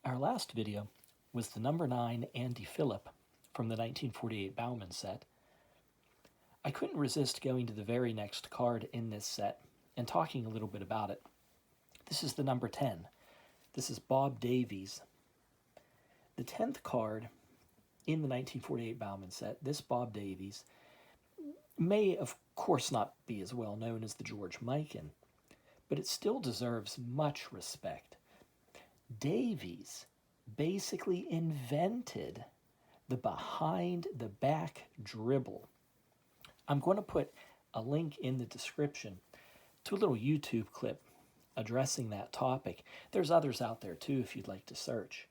Our last video was the number 9 Andy Phillip from the 1948 Bowman set. I couldn't resist going to the very next card in this set and talking a little bit about it. This is the number 10. This is Bob Davies. The 10th card in the 1948 Bowman set, this Bob Davies, may of course not be as well known as the George Mikan, but it still deserves much respect. Davies basically invented the behind-the-back dribble. I'm going to put a link in the description to a little YouTube clip addressing that topic. There's others out there too if you'd like to search.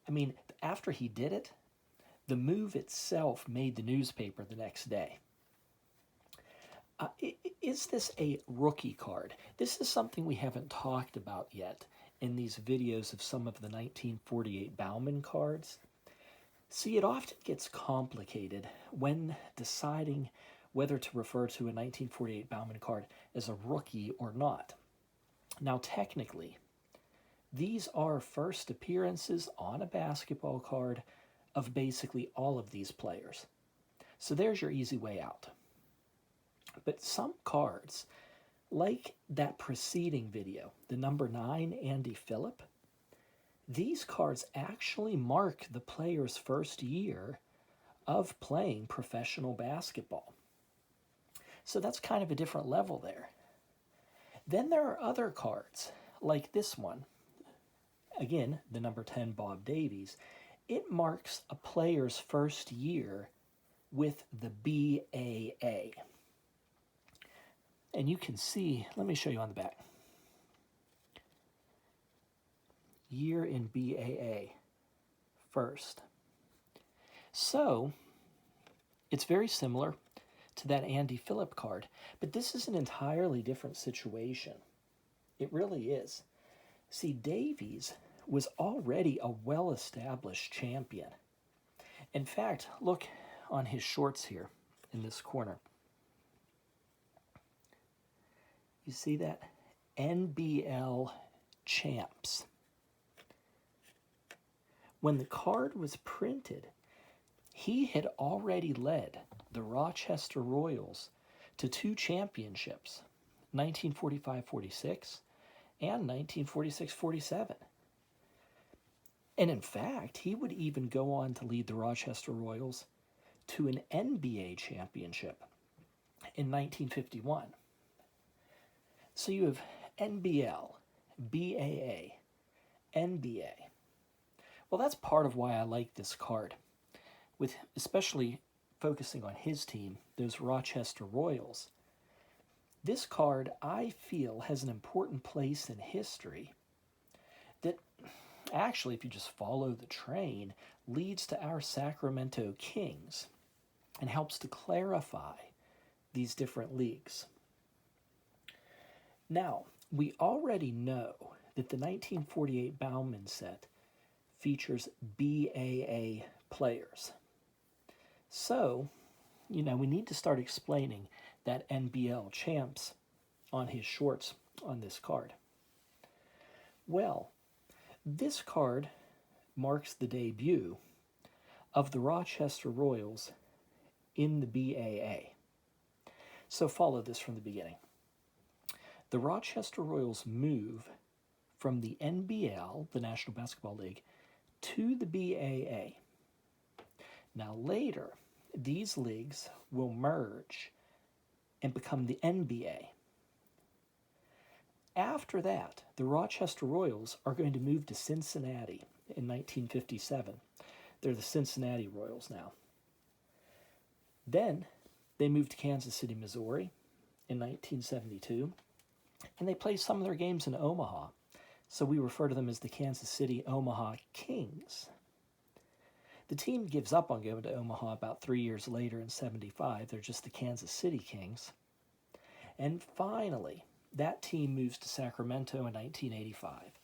I mean, after he did it, the move itself made the newspaper the next day. Is this a rookie card? This is something we haven't talked about yet in these videos of some of the 1948 Bowman cards. See, it often gets complicated when deciding whether to refer to a 1948 Bowman card as a rookie or not. Now, technically, these are first appearances on a basketball card of basically all of these players. So there's your easy way out. But some cards, like that preceding video, the number 9 Andy Phillip, these cards actually mark the player's first year of playing professional basketball. So that's kind of a different level there. Then there are other cards, like this one. Again, the number 10 Bob Davies. It marks a player's first year with the BAA. And you can see, let me show you on the back. Year in BAA first. So, it's very similar to that Andy Phillip card, but this is an entirely different situation. It really is. See, Davies was already a well-established champion. In fact, look on his shorts here in this corner. You see that? NBL champs. When the card was printed, he had already led the Rochester Royals to 2 championships, 1945-46 and 1946-47. And in fact, he would even go on to lead the Rochester Royals to an NBA championship in 1951. So you have NBL, BAA, NBA. Well, that's part of why I like this card, with especially focusing on his team, those Rochester Royals. This card, I feel, has an important place in history that actually, if you just follow the train, leads to our Sacramento Kings and helps to clarify these different leagues. Now, we already know that the 1948 Bowman set features BAA players. So, we need to start explaining that NBL champs on his shorts on this card. Well, this card marks the debut of the Rochester Royals in the BAA. So follow this from the beginning. The Rochester Royals move from the NBL, the National Basketball League, to the BAA. Now later, these leagues will merge and become the NBA. After that, the Rochester Royals are going to move to Cincinnati in 1957. They're the Cincinnati Royals now. Then they moved to Kansas City, Missouri in 1972. And they play some of their games in Omaha, so we refer to them as the Kansas City Omaha Kings. The team gives up on going to Omaha about 3 years later in 75. They're just the Kansas City Kings. And finally, that team moves to Sacramento in 1985,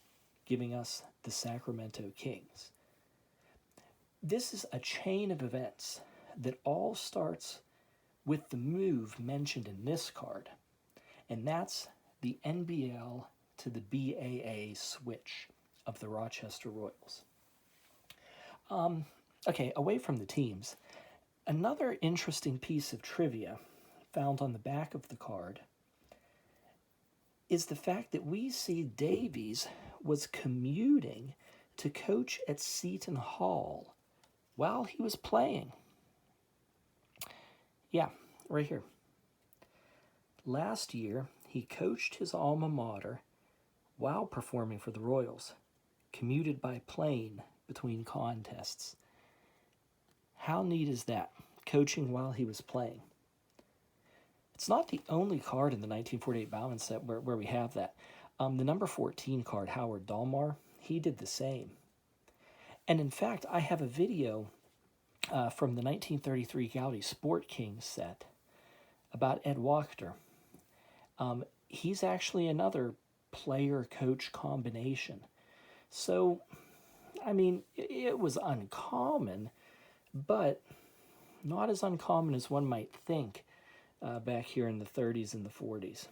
giving us the Sacramento Kings. This is a chain of events that all starts with the move mentioned in this card, and that's the NBL to the BAA switch. of the Rochester Royals. Okay, away from the teams, another interesting piece of trivia found on the back of the card is the fact that we see Davies was commuting to coach at Seton Hall while he was playing. Yeah, right here. Last year, he coached his alma mater while performing for the Royals, commuted by plane between contests. How neat is that? Coaching while he was playing. It's not the only card in the 1948 Bowman set where we have that. The number 14 card, Howard Dalmar, he did the same. And in fact, I have a video from the 1933 Gaudy Sport King set about Ed Wachter. He's actually another player-coach combination. So, I mean, it was uncommon, but not as uncommon as one might think back here in the 30s and the 40s.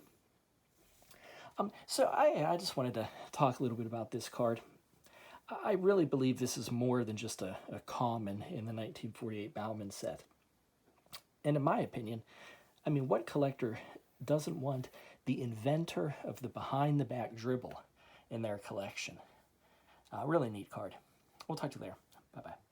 So I just wanted to talk a little bit about this card. I really believe this is more than just a common in the 1948 Bowman set. And in my opinion, I mean, what collector doesn't want the inventor of the behind-the-back dribble in their collection? Really neat card. We'll talk to you later. Bye-bye.